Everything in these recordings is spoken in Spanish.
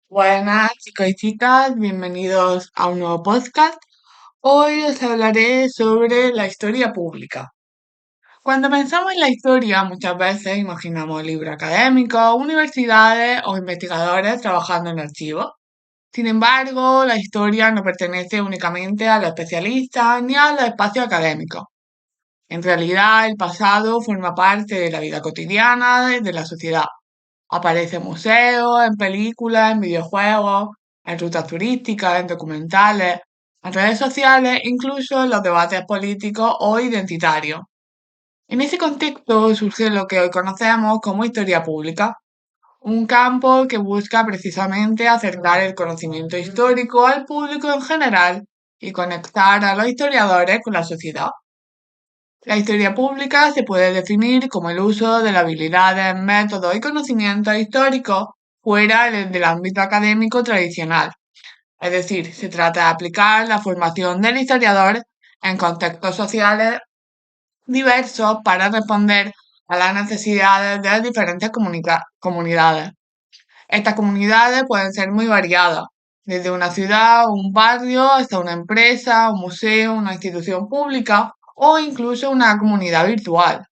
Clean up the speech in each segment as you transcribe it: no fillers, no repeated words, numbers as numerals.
Buenas chicos y chicas, bienvenidos a un nuevo podcast. Hoy os hablaré sobre la historia pública. Cuando pensamos en la historia, muchas veces imaginamos libros académicos, universidades o investigadores trabajando en archivos. Sin embargo, la historia no pertenece únicamente a los especialistas ni a los espacios académicos. En realidad, el pasado forma parte de la vida cotidiana de la sociedad. Aparece en museos, en películas, en videojuegos, en rutas turísticas, en documentales, en redes sociales, incluso en los debates políticos o identitarios. En ese contexto surge lo que hoy conocemos como historia pública, un campo que busca precisamente acercar el conocimiento histórico al público en general y conectar a los historiadores con la sociedad. La historia pública se puede definir como el uso de las habilidades, métodos y conocimientos históricos fuera del ámbito académico tradicional. Es decir, se trata de aplicar la formación del historiador en contextos sociales diversos para responder a las necesidades de las diferentes comunidades. Estas comunidades pueden ser muy variadas, desde una ciudad o un barrio hasta una empresa, un museo, una institución pública o incluso una comunidad virtual.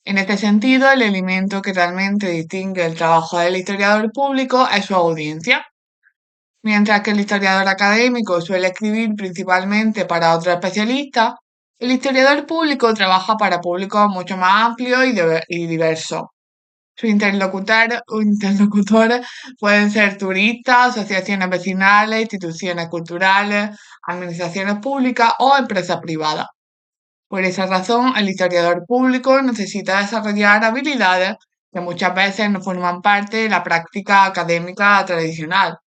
En este sentido, el elemento que realmente distingue el trabajo del historiador público es su audiencia. Mientras que el historiador académico suele escribir principalmente para otros especialistas, el historiador público trabaja para públicos mucho más amplios y diversos. Sus interlocutores pueden ser turistas, asociaciones vecinales, instituciones culturales, administraciones públicas o empresas privadas. Por esa razón, el historiador público necesita desarrollar habilidades que muchas veces no forman parte de la práctica académica tradicional.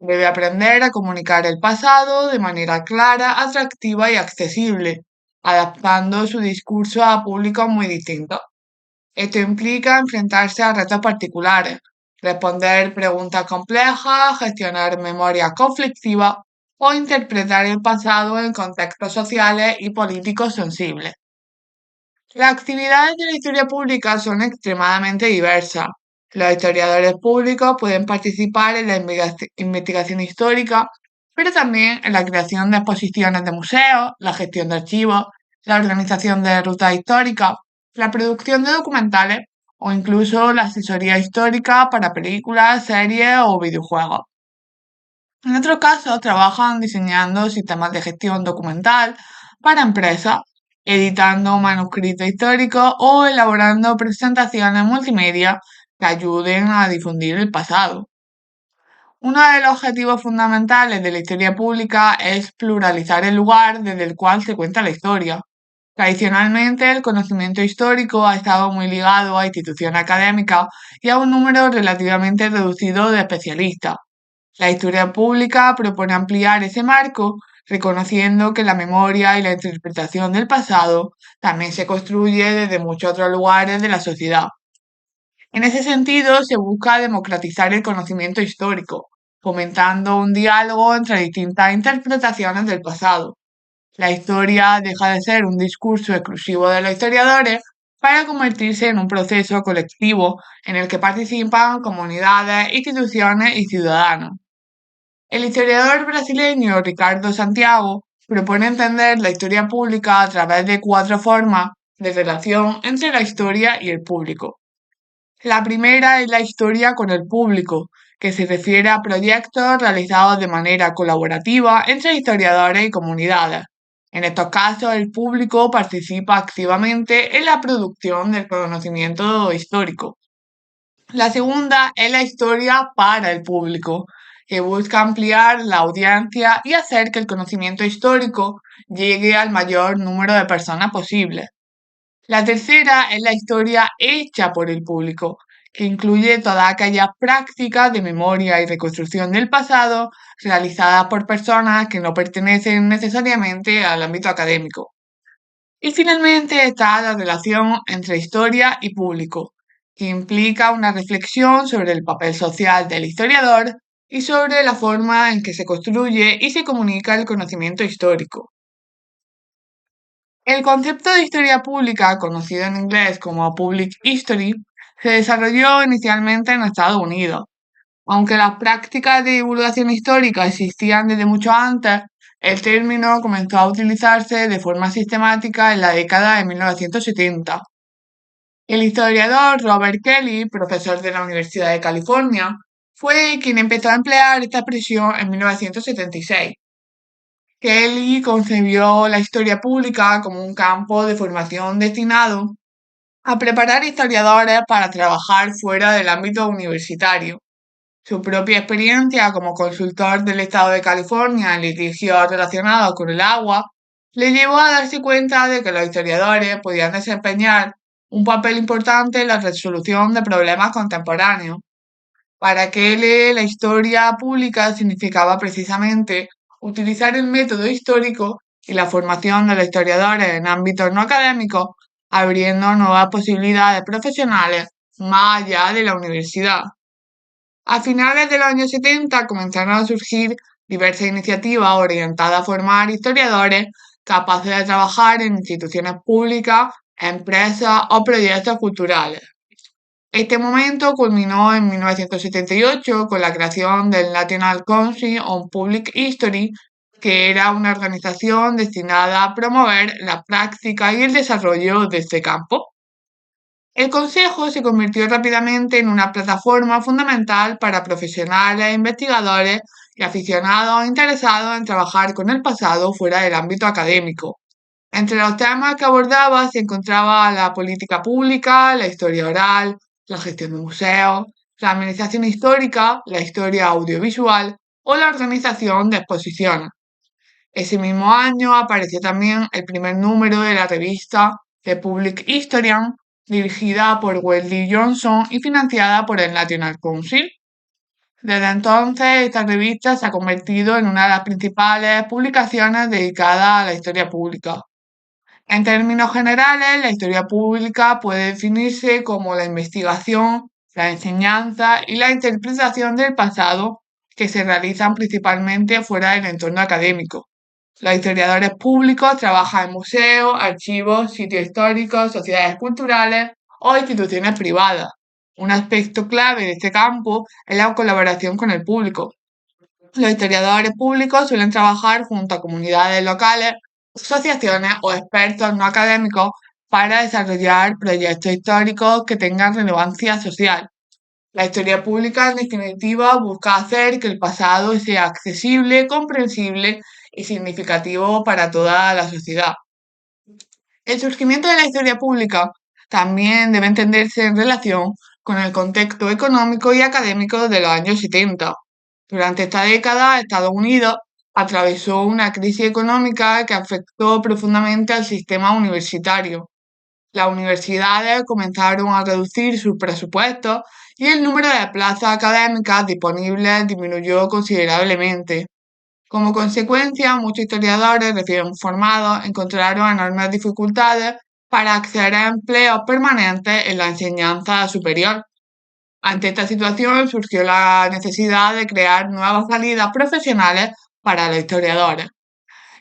Debe aprender a comunicar el pasado de manera clara, atractiva y accesible, adaptando su discurso a públicos muy distintos. Esto implica enfrentarse a retos particulares, responder preguntas complejas, gestionar memoria conflictiva o interpretar el pasado en contextos sociales y políticos sensibles. Las actividades de la historia pública son extremadamente diversas. Los historiadores públicos pueden participar en la investigación histórica, pero también en la creación de exposiciones de museos, la gestión de archivos, la organización de rutas históricas, la producción de documentales o incluso la asesoría histórica para películas, series o videojuegos. En otros casos, trabajan diseñando sistemas de gestión documental para empresas, editando manuscritos históricos o elaborando presentaciones multimedia que ayuden a difundir el pasado. Uno de los objetivos fundamentales de la historia pública es pluralizar el lugar desde el cual se cuenta la historia. Tradicionalmente, el conocimiento histórico ha estado muy ligado a instituciones académicas y a un número relativamente reducido de especialistas. La historia pública propone ampliar ese marco, reconociendo que la memoria y la interpretación del pasado también se construye desde muchos otros lugares de la sociedad. En ese sentido, se busca democratizar el conocimiento histórico, fomentando un diálogo entre distintas interpretaciones del pasado. La historia deja de ser un discurso exclusivo de los historiadores para convertirse en un proceso colectivo en el que participan comunidades, instituciones y ciudadanos. El historiador brasileño Ricardo Santiago propone entender la historia pública a través de cuatro formas de relación entre la historia y el público. La primera es la historia con el público, que se refiere a proyectos realizados de manera colaborativa entre historiadores y comunidades. En estos casos, el público participa activamente en la producción del conocimiento histórico. La segunda es la historia para el público, que busca ampliar la audiencia y hacer que el conocimiento histórico llegue al mayor número de personas posible. La tercera es la historia hecha por el público, que incluye todas aquellas prácticas de memoria y reconstrucción del pasado realizadas por personas que no pertenecen necesariamente al ámbito académico. Y finalmente está la relación entre historia y público, que implica una reflexión sobre el papel social del historiador y sobre la forma en que se construye y se comunica el conocimiento histórico. El concepto de historia pública, conocido en inglés como Public History, se desarrolló inicialmente en Estados Unidos. Aunque las prácticas de divulgación histórica existían desde mucho antes, el término comenzó a utilizarse de forma sistemática en la década de 1970. El historiador Robert Kelly, profesor de la Universidad de California, fue quien empezó a emplear esta expresión en 1976. Kelly concebió la historia pública como un campo de formación destinado a preparar historiadores para trabajar fuera del ámbito universitario. Su propia experiencia como consultor del estado de California en litigios relacionados con el agua le llevó a darse cuenta de que los historiadores podían desempeñar un papel importante en la resolución de problemas contemporáneos. Para que él, la historia pública significaba precisamente utilizar el método histórico y la formación de los historiadores en ámbitos no académicos, abriendo nuevas posibilidades profesionales más allá de la universidad. A finales de los años 70 comenzaron a surgir diversas iniciativas orientadas a formar historiadores capaces de trabajar en instituciones públicas, empresas o proyectos culturales. Este momento culminó en 1978 con la creación del National Council on Public History, que era una organización destinada a promover la práctica y el desarrollo de este campo. El Consejo se convirtió rápidamente en una plataforma fundamental para profesionales, investigadores y aficionados interesados en trabajar con el pasado fuera del ámbito académico. Entre los temas que abordaba se encontraba la política pública, la historia oral, la gestión de museos, la administración histórica, la historia audiovisual o la organización de exposiciones. Ese mismo año apareció también el primer número de la revista The Public Historian, dirigida por Wesley Johnson y financiada por el National Council. Desde entonces, esta revista se ha convertido en una de las principales publicaciones dedicadas a la historia pública. En términos generales, la historia pública puede definirse como la investigación, la enseñanza y la interpretación del pasado que se realizan principalmente fuera del entorno académico. Los historiadores públicos trabajan en museos, archivos, sitios históricos, sociedades culturales o instituciones privadas. Un aspecto clave de este campo es la colaboración con el público. Los historiadores públicos suelen trabajar junto a comunidades locales, asociaciones o expertos no académicos para desarrollar proyectos históricos que tengan relevancia social. La historia pública, en definitiva, busca hacer que el pasado sea accesible, comprensible y significativo para toda la sociedad. El surgimiento de la historia pública también debe entenderse en relación con el contexto económico y académico de los años 70. Durante esta década, Estados Unidos atravesó una crisis económica que afectó profundamente al sistema universitario. Las universidades comenzaron a reducir sus presupuestos y el número de plazas académicas disponibles disminuyó considerablemente. Como consecuencia, muchos historiadores recién formados encontraron enormes dificultades para acceder a empleos permanentes en la enseñanza superior. Ante esta situación surgió la necesidad de crear nuevas salidas profesionales para los historiadores.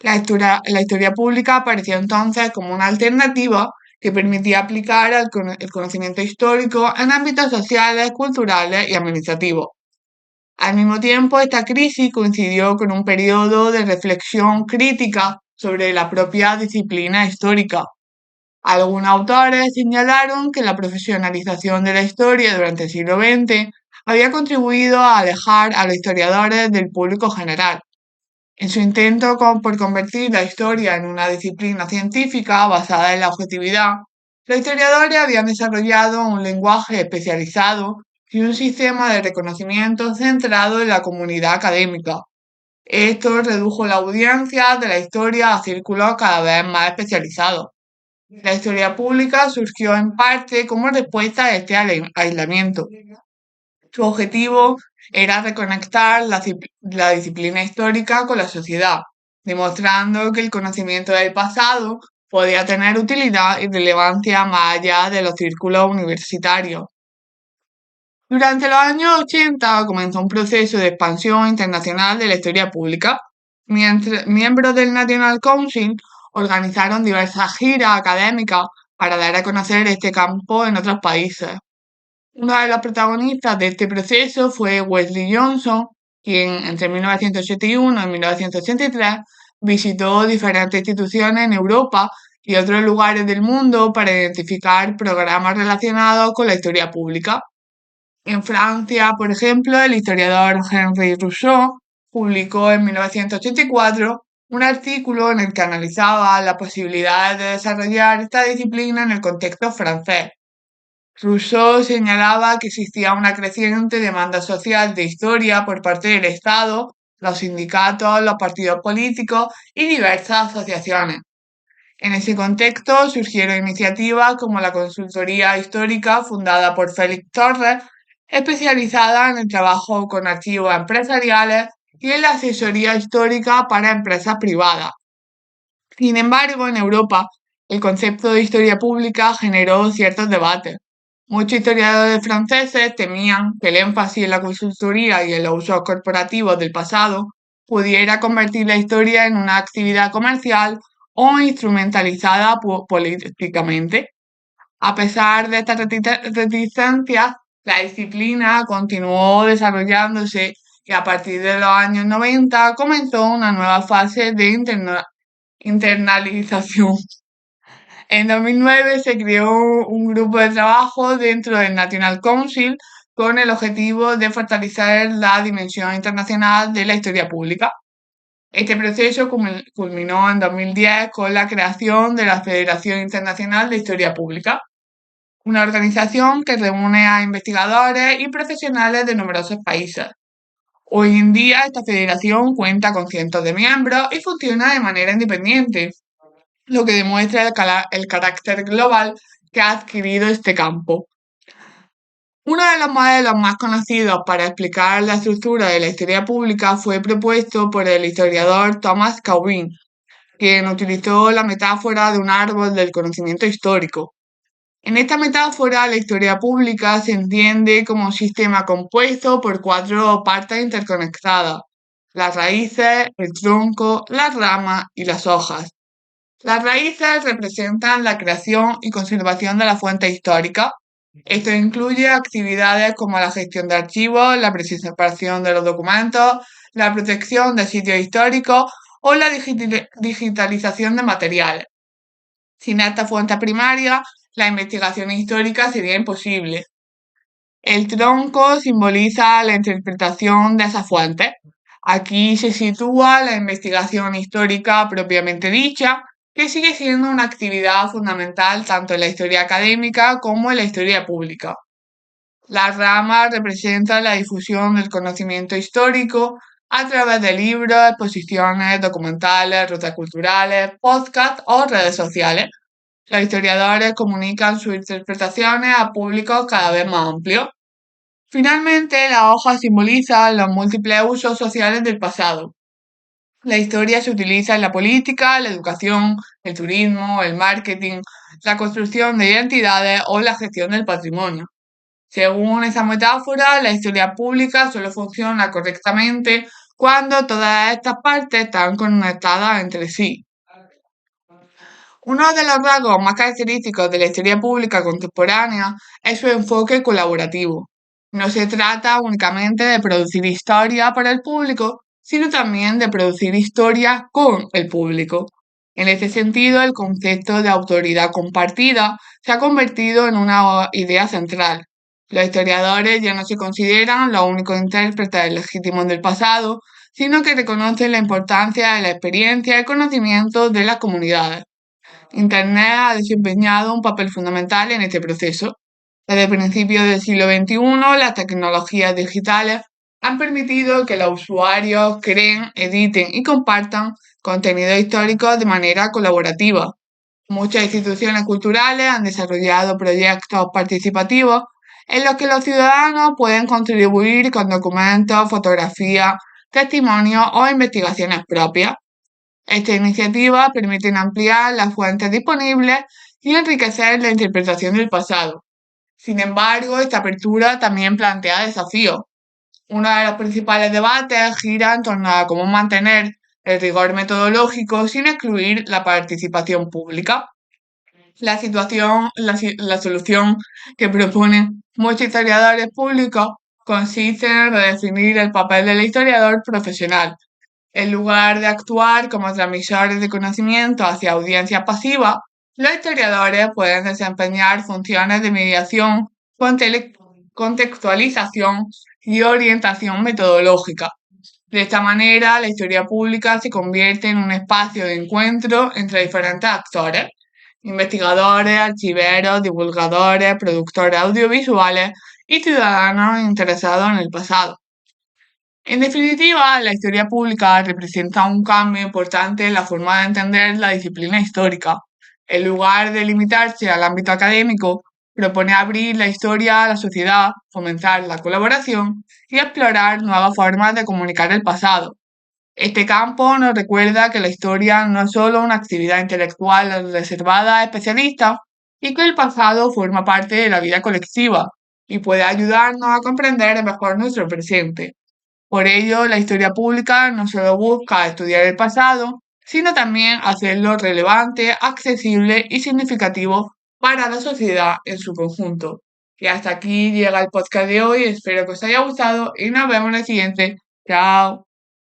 La historia pública apareció entonces como una alternativa que permitía aplicar el conocimiento histórico en ámbitos sociales, culturales y administrativos. Al mismo tiempo, esta crisis coincidió con un periodo de reflexión crítica sobre la propia disciplina histórica. Algunos autores señalaron que la profesionalización de la historia durante el siglo XX había contribuido a alejar a los historiadores del público general. En su intento por convertir la historia en una disciplina científica basada en la objetividad, los historiadores habían desarrollado un lenguaje especializado y un sistema de reconocimiento centrado en la comunidad académica. Esto redujo la audiencia de la historia a círculos cada vez más especializados. La historia pública surgió en parte como respuesta a este aislamiento. Su objetivo era reconectar la disciplina histórica con la sociedad, demostrando que el conocimiento del pasado podía tener utilidad y relevancia más allá de los círculos universitarios. Durante los años 80 comenzó un proceso de expansión internacional de la historia pública. Miembros del National Council organizaron diversas giras académicas para dar a conocer este campo en otros países. Uno de los protagonistas de este proceso fue Wesley Johnson, quien entre 1981 y 1983 visitó diferentes instituciones en Europa y otros lugares del mundo para identificar programas relacionados con la historia pública. En Francia, por ejemplo, el historiador Henri Rousseau publicó en 1984 un artículo en el que analizaba las posibilidades de desarrollar esta disciplina en el contexto francés. Rousseau señalaba que existía una creciente demanda social de historia por parte del Estado, los sindicatos, los partidos políticos y diversas asociaciones. En ese contexto surgieron iniciativas como la Consultoría Histórica fundada por Félix Torres, especializada en el trabajo con archivos empresariales y en la asesoría histórica para empresas privadas. Sin embargo, en Europa, el concepto de historia pública generó ciertos debates. Muchos historiadores franceses temían que el énfasis en la consultoría y en los usos corporativos del pasado pudiera convertir la historia en una actividad comercial o instrumentalizada políticamente. A pesar de estas reticencias, la disciplina continuó desarrollándose y a partir de los años 90 comenzó una nueva fase de internalización. En 2009 se creó un grupo de trabajo dentro del National Council con el objetivo de fortalecer la dimensión internacional de la historia pública. Este proceso culminó en 2010 con la creación de la Federación Internacional de Historia Pública, una organización que reúne a investigadores y profesionales de numerosos países. Hoy en día esta federación cuenta con cientos de miembros y funciona de manera independiente, lo que demuestra el carácter global que ha adquirido este campo. Uno de los modelos más conocidos para explicar la estructura de la historia pública fue propuesto por el historiador Thomas Cauvin, quien utilizó la metáfora de un árbol del conocimiento histórico. En esta metáfora, la historia pública se entiende como un sistema compuesto por 4 partes interconectadas: las raíces, el tronco, las ramas y las hojas. Las raíces representan la creación y conservación de la fuente histórica. Esto incluye actividades como la gestión de archivos, la preservación de los documentos, la protección de sitios históricos o la digitalización de materiales. Sin esta fuente primaria, la investigación histórica sería imposible. El tronco simboliza la interpretación de esas fuentes. Aquí se sitúa la investigación histórica propiamente dicha, que sigue siendo una actividad fundamental tanto en la historia académica como en la historia pública. Las ramas representan la difusión del conocimiento histórico a través de libros, exposiciones, documentales, rutas culturales, podcasts o redes sociales. Los historiadores comunican sus interpretaciones a públicos cada vez más amplios. Finalmente, la hoja simboliza los múltiples usos sociales del pasado. La historia se utiliza en la política, la educación, el turismo, el marketing, la construcción de identidades o la gestión del patrimonio. Según esa metáfora, la historia pública solo funciona correctamente cuando todas estas partes están conectadas entre sí. Uno de los rasgos más característicos de la historia pública contemporánea es su enfoque colaborativo. No se trata únicamente de producir historia para el público, sino también de producir historia con el público. En este sentido, el concepto de autoridad compartida se ha convertido en una idea central. Los historiadores ya no se consideran los únicos intérpretes legítimos del pasado, sino que reconocen la importancia de la experiencia y conocimiento de las comunidades. Internet ha desempeñado un papel fundamental en este proceso. Desde principios del siglo XXI, las tecnologías digitales han permitido que los usuarios creen, editen y compartan contenidos históricos de manera colaborativa. Muchas instituciones culturales han desarrollado proyectos participativos en los que los ciudadanos pueden contribuir con documentos, fotografías, testimonios o investigaciones propias. Estas iniciativas permiten ampliar las fuentes disponibles y enriquecer la interpretación del pasado. Sin embargo, esta apertura también plantea desafíos. Uno de los principales debates gira en torno a cómo mantener el rigor metodológico sin excluir la participación pública. La solución que proponen muchos historiadores públicos consiste en redefinir el papel del historiador profesional. En lugar de actuar como transmisores de conocimiento hacia audiencia pasiva, los historiadores pueden desempeñar funciones de mediación, contextualización y orientación metodológica. De esta manera, la historia pública se convierte en un espacio de encuentro entre diferentes actores: investigadores, archiveros, divulgadores, productores audiovisuales y ciudadanos interesados en el pasado. En definitiva, la historia pública representa un cambio importante en la forma de entender la disciplina histórica. En lugar de limitarse al ámbito académico, propone abrir la historia a la sociedad, fomentar la colaboración y explorar nuevas formas de comunicar el pasado. Este campo nos recuerda que la historia no es solo una actividad intelectual reservada a especialistas y que el pasado forma parte de la vida colectiva y puede ayudarnos a comprender mejor nuestro presente. Por ello, la historia pública no solo busca estudiar el pasado, sino también hacerlo relevante, accesible y significativo para la sociedad en su conjunto. Y hasta aquí llega el podcast de hoy, espero que os haya gustado y nos vemos en el siguiente. Chao.